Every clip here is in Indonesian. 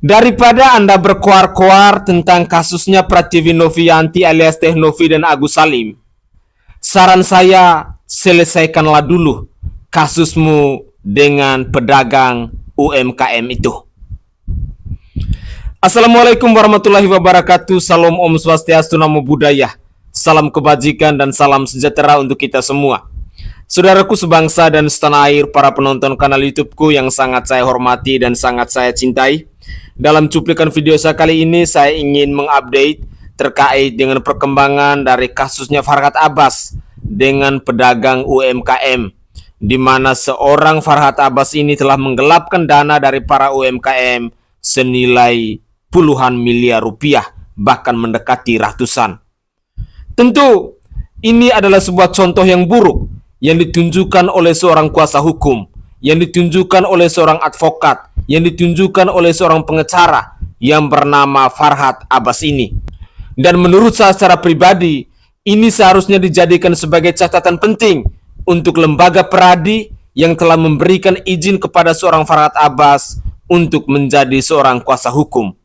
Daripada Anda berkoar-koar tentang kasusnya Prativi Novianti alias Teh Novi dan Agus Salim, saran saya selesaikanlah dulu kasusmu dengan pedagang UMKM itu. Assalamualaikum warahmatullahi wabarakatuh. Salam Om Swastiastu, Namo Buddhaya. Salam kebajikan dan salam sejahtera untuk kita semua. Saudaraku sebangsa dan setanah air, para penonton kanal YouTubeku yang sangat saya hormati dan sangat saya cintai. Dalam cuplikan video saya kali ini, saya ingin mengupdate terkait dengan perkembangan dari kasusnya Farhat Abbas dengan pedagang UMKM, di mana seorang Farhat Abbas ini telah menggelapkan dana dari para UMKM senilai puluhan miliar rupiah, bahkan mendekati ratusan. Tentu ini adalah sebuah contoh yang buruk yang ditunjukkan oleh seorang kuasa hukum, yang ditunjukkan oleh seorang advokat, yang ditunjukkan oleh seorang pengacara yang bernama Farhat Abbas ini. Dan menurut saya secara pribadi, ini seharusnya dijadikan sebagai catatan penting untuk lembaga peradi yang telah memberikan izin kepada seorang Farhat Abbas untuk menjadi seorang kuasa hukum.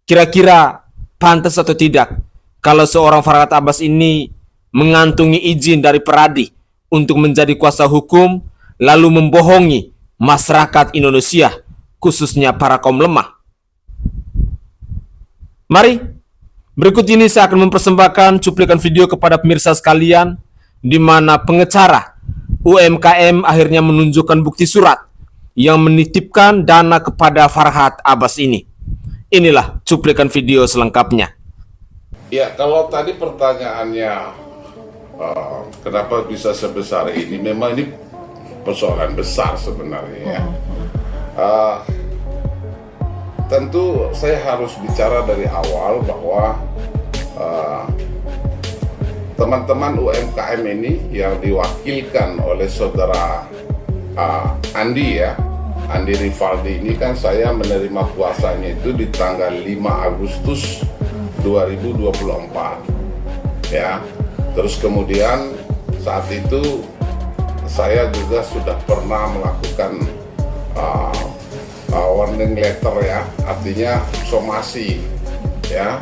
Kira-kira pantas atau tidak kalau seorang Farhat Abbas ini mengantungi izin dari peradi untuk menjadi kuasa hukum, lalu membohongi masyarakat Indonesia, khususnya para kaum lemah. Mari, berikut ini saya akan mempersembahkan cuplikan video kepada pemirsa sekalian, di mana pengacara UMKM akhirnya menunjukkan bukti surat yang menitipkan dana kepada Farhat Abbas ini. Inilah cuplikan video selengkapnya. Ya, kalau tadi pertanyaannya kenapa bisa sebesar ini, memang ini persoalan besar sebenarnya ya. Tentu saya harus bicara dari awal bahwa teman-teman UMKM ini yang diwakilkan oleh saudara Andi ya, Andi Rivaldi ini kan saya menerima kuasanya itu di tanggal 5 Agustus 2024 ya. Terus kemudian saat itu saya juga sudah pernah melakukan warning letter ya, artinya somasi ya,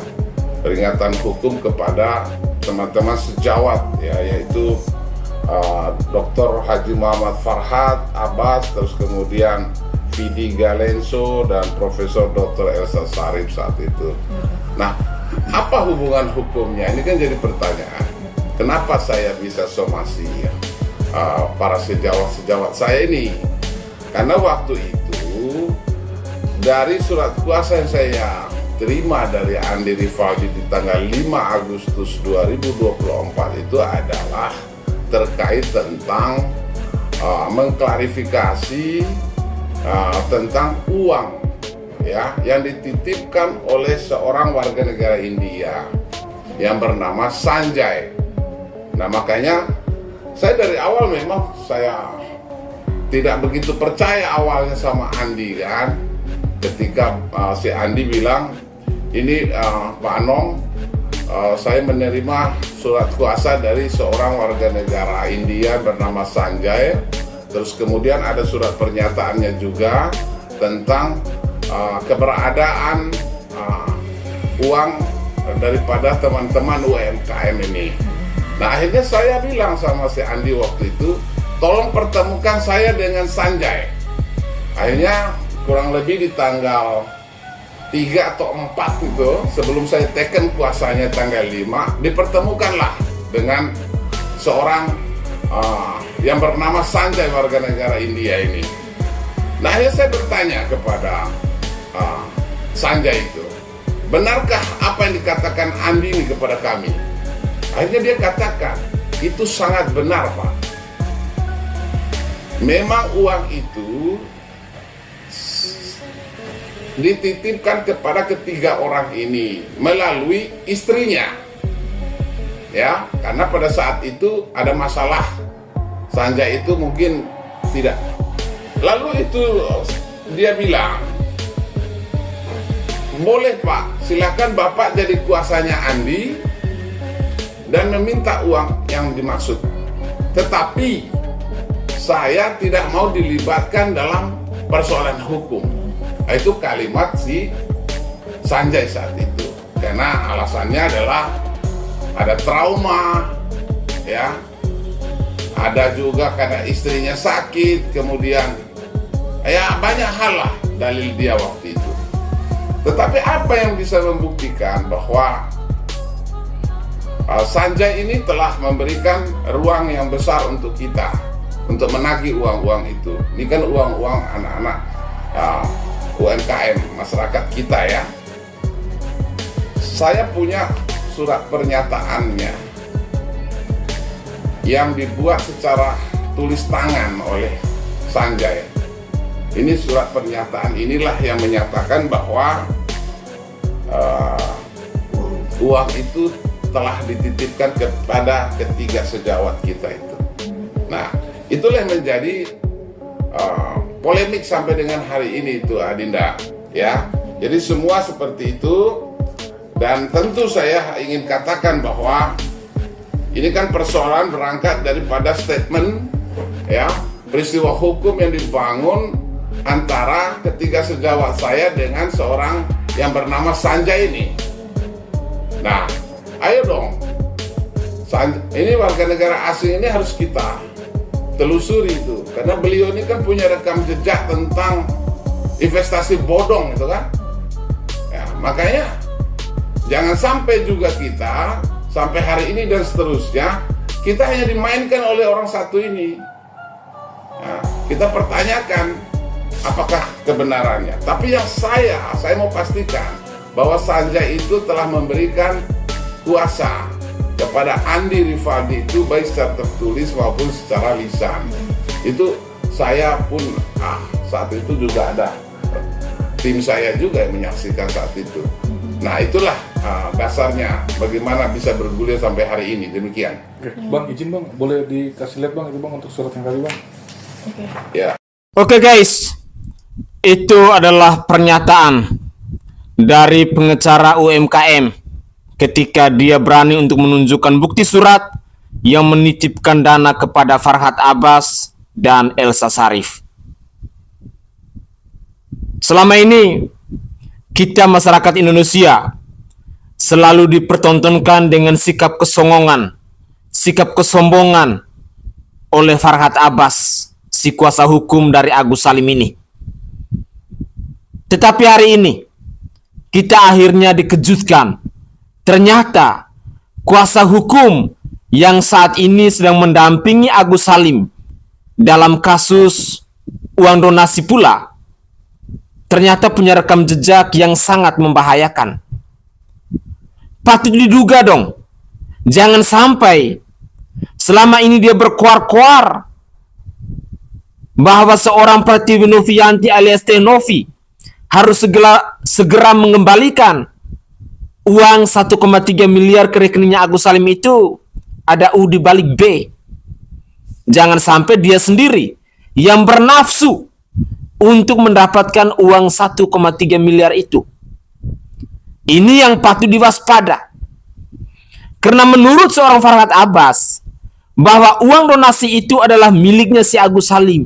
peringatan hukum kepada teman-teman sejawat ya, yaitu Dr. Haji Muhammad Farhat Abbas, terus kemudian Vidi Galenso dan Profesor Dr. Elsa Sharif saat itu. Nah, apa hubungan hukumnya? Ini kan jadi pertanyaan. Kenapa saya bisa somasi ya, para sejawat-sejawat saya ini? Karena waktu itu dari surat kuasa yang saya terima dari Andi Rivaldi di tanggal 5 Agustus 2024 itu adalah terkait tentang mengklarifikasi tentang uang ya yang dititipkan oleh seorang warga negara India yang bernama Sanjay. Nah, makanya saya dari awal memang saya tidak begitu percaya awalnya sama Andi kan, ketika si Andi bilang ini Pak Anong, saya menerima surat kuasa dari seorang warga negara India bernama Sanjay. Terus kemudian ada surat pernyataannya juga tentang keberadaan uang daripada teman-teman UMKM ini. Nah, akhirnya saya bilang sama si Andi waktu itu, tolong pertemukan saya dengan Sanjay. Akhirnya kurang lebih di tanggal 3 atau 4 itu, sebelum saya teken kuasanya tanggal 5, dipertemukanlah dengan seorang yang bernama Sanjay, warga negara India ini. Nah, akhirnya saya bertanya kepada Sanjay itu, benarkah apa yang dikatakan Andi ini kepada kami? Akhirnya dia katakan, itu sangat benar Pak. Memang uang itu dititipkan kepada ketiga orang ini melalui istrinya ya, karena pada saat itu ada masalah, Sanjay itu mungkin tidak. Lalu itu dia bilang, boleh Pak, silakan Bapak jadi kuasanya Andi dan meminta uang yang dimaksud, tetapi saya tidak mau dilibatkan dalam persoalan hukum. Itu kalimat si Sanjay saat itu, karena alasannya adalah ada trauma, ya, ada juga karena istrinya sakit, kemudian ya banyak hal lah dalil dia waktu itu. Tetapi apa yang bisa membuktikan bahwa Sanjay ini telah memberikan ruang yang besar untuk kita untuk menagih uang-uang itu. Ini kan uang-uang anak-anak UMKM masyarakat kita ya. Saya punya surat pernyataannya yang dibuat secara tulis tangan oleh Sanjay. Ini surat pernyataan inilah yang menyatakan bahwa uang itu telah dititipkan kepada ketiga sejawat kita itu. Nah, itulah yang menjadi polemik sampai dengan hari ini itu, Adinda, ya. Jadi semua seperti itu, dan tentu saya ingin katakan bahwa ini kan persoalan berangkat daripada statement, ya, peristiwa hukum yang dibangun antara ketiga sejawat saya dengan seorang yang bernama Sanjay ini. Nah, ayo dong, ini warga negara asing ini harus kita telusuri itu, karena beliau ini kan punya rekam jejak tentang investasi bodong itu kan. Ya, makanya jangan sampai juga kita sampai hari ini dan seterusnya kita hanya dimainkan oleh orang satu ini. Nah, kita pertanyakan apakah kebenarannya. Tapi yang saya mau pastikan bahwa Sanjay itu telah memberikan kuasa kepada Andi Rifaldi itu baik secara tertulis maupun secara lisan. Itu saya pun saat itu juga ada tim saya juga yang menyaksikan saat itu. Nah, itulah dasarnya bagaimana bisa bergulir sampai hari ini. Demikian. Oke, Bang, izin Bang, boleh dikasih lihat Bang itu Bang untuk surat yang tadi Bang. Ya. Oke guys, itu adalah pernyataan dari pengacara UMKM ketika dia berani untuk menunjukkan bukti surat yang menitipkan dana kepada Farhad Abbas dan Elsa Sharif. Selama ini kita masyarakat Indonesia selalu dipertontonkan dengan sikap kesongongan, sikap kesombongan oleh Farhad Abbas, si kuasa hukum dari Agus Salim ini. Tetapi hari ini kita akhirnya dikejutkan. Ternyata kuasa hukum yang saat ini sedang mendampingi Agus Salim dalam kasus uang donasi pula ternyata punya rekam jejak yang sangat membahayakan. Patut diduga dong, jangan sampai selama ini dia berkuar-kuar bahwa seorang Pratiwi Novianti alias Teh Novi harus segera mengembalikan uang 1,3 miliar ke rekeningnya Agus Salim itu. Ada U di balik B. Jangan sampai dia sendiri yang bernafsu untuk mendapatkan uang 1,3 miliar itu. Ini yang patut diwaspada. Karena menurut seorang Farhad Abbas, bahwa uang donasi itu adalah miliknya si Agus Salim.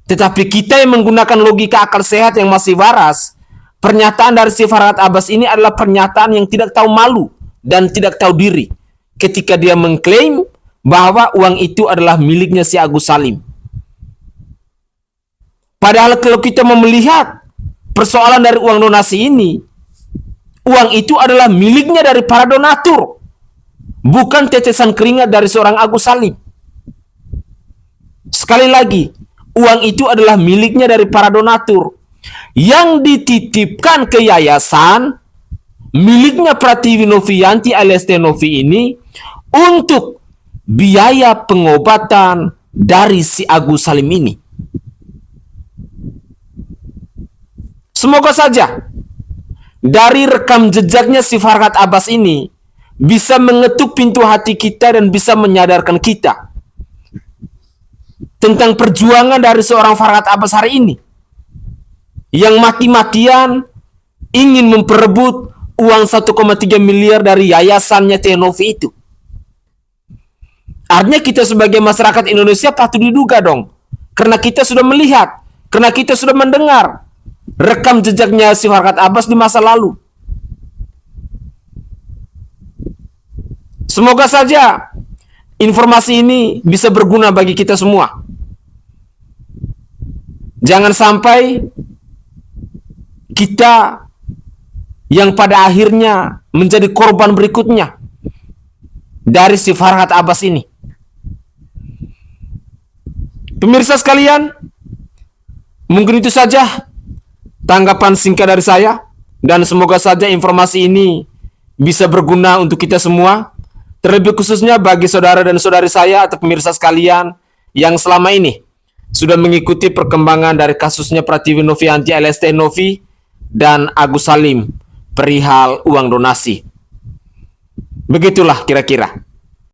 Tetapi kita yang menggunakan logika akal sehat yang masih waras, pernyataan dari si Farhad Abbas ini adalah pernyataan yang tidak tahu malu dan tidak tahu diri ketika dia mengklaim bahwa uang itu adalah miliknya si Agus Salim. Padahal kalau kita melihat persoalan dari uang donasi ini, uang itu adalah miliknya dari para donatur, bukan tetesan keringat dari seorang Agus Salim. Sekali lagi, uang itu adalah miliknya dari para donatur yang dititipkan ke yayasan miliknya Pratiwi Novianti alias Teh Novi ini untuk biaya pengobatan dari si Agus Salim ini. Semoga saja dari rekam jejaknya si Farhad Abbas ini bisa mengetuk pintu hati kita dan bisa menyadarkan kita tentang perjuangan dari seorang Farhad Abbas hari ini yang mati-matian ingin memperebut uang 1,3 miliar dari yayasannya Teh Novi itu. Artinya kita sebagai masyarakat Indonesia patut diduga dong, karena kita sudah melihat, karena kita sudah mendengar rekam jejaknya si Farhad Abbas di masa lalu. Semoga saja informasi ini bisa berguna bagi kita semua. Jangan sampai kita yang pada akhirnya menjadi korban berikutnya dari si Farhad Abbas ini. Pemirsa sekalian, mungkin itu saja tanggapan singkat dari saya, dan semoga saja informasi ini bisa berguna untuk kita semua, terlebih khususnya bagi saudara dan saudari saya atau pemirsa sekalian yang selama ini sudah mengikuti perkembangan dari kasusnya Pratiwi Novianti alias Teh Novi dan Agus Salim perihal uang donasi. Begitulah kira-kira.